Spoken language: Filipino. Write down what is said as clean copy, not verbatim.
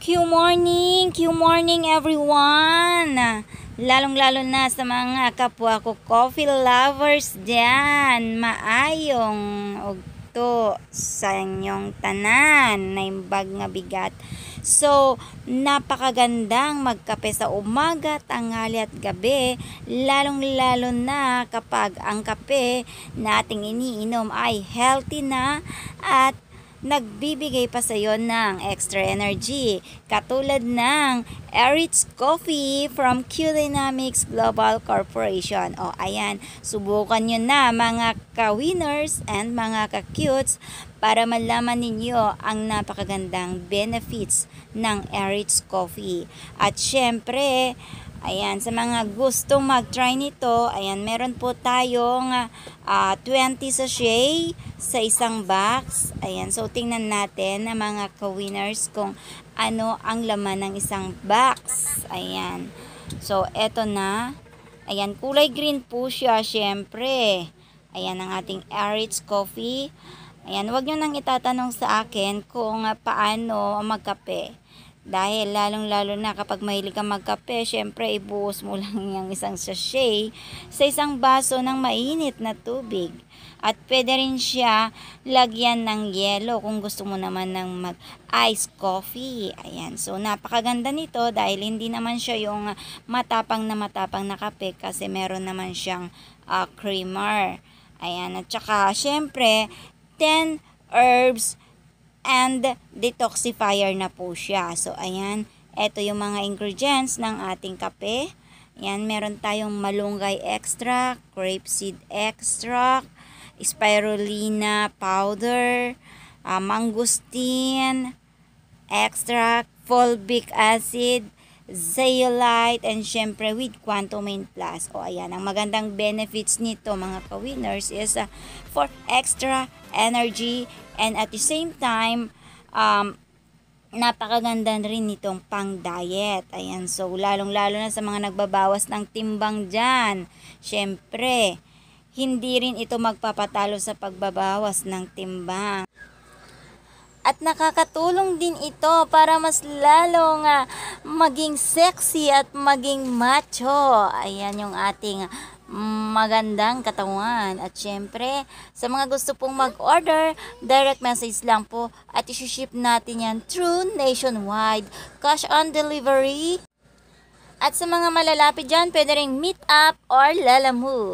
Q morning everyone! Lalong-lalo na sa mga kapwa ko coffee lovers dyan. Maayong ugto sa inyong tanan na imbag nga bigat. So, napakagandang magkape sa umaga, tanghali at gabi, lalong-lalo na kapag ang kape nating iniinom ay healthy na at nagbibigay pa sa iyo ng extra energy, katulad ng Eritz Coffee from Q Dynamics Global Corporation. O ayan, subukan nyo na mga ka-winners and mga ka-cutes para malaman ninyo ang napakagandang benefits ng Eritz Coffee. At syempre, ayan, sa mga gustong mag-try nito, ayan, meron po tayong 20 sachet sa isang box. Ayan, so tingnan natin na mga ka-winners kung ano ang laman ng isang box. Ayan, so eto na. Ayan, kulay green po siya, syempre. Ayan ang ating Eritz Coffee. Ayan, wag nyo nang itatanong sa akin kung paano magkape. Dahil lalong-lalo na kapag mahilig ka magkape, syempre ibuhos mo lang yung isang sachet sa isang baso ng mainit na tubig. At pwede rin siya lagyan ng yelo kung gusto mo naman ng mag-ice coffee. Ayan, so napakaganda nito dahil hindi naman siya yung matapang na kape kasi meron naman siyang creamer. Ayan, at saka syempre 10 herbs and detoxifier na po siya. So, ayan, ito yung mga ingredients ng ating kape. Ayan, meron tayong malunggay extract, grapeseed extract, spirulina powder, mangosteen extract, fulvic acid, zeolite, and syempre with Quantumain Plus. O ayan, ang magandang benefits nito mga ka-winners is for extra energy and at the same time, napakaganda rin nitong pang-diet. Ayan, so lalong-lalo na sa mga nagbabawas ng timbang dyan. Syempre, hindi rin ito magpapatalo sa pagbabawas ng timbang. At nakakatulong din ito para mas lalong maging sexy at maging macho. Ayan yung ating magandang katawan. At syempre, sa mga gusto pong mag-order, direct message lang po at isi-ship natin yan through nationwide. Cash on delivery. At sa mga malalapit dyan, pwede ring meet up or Lalamove.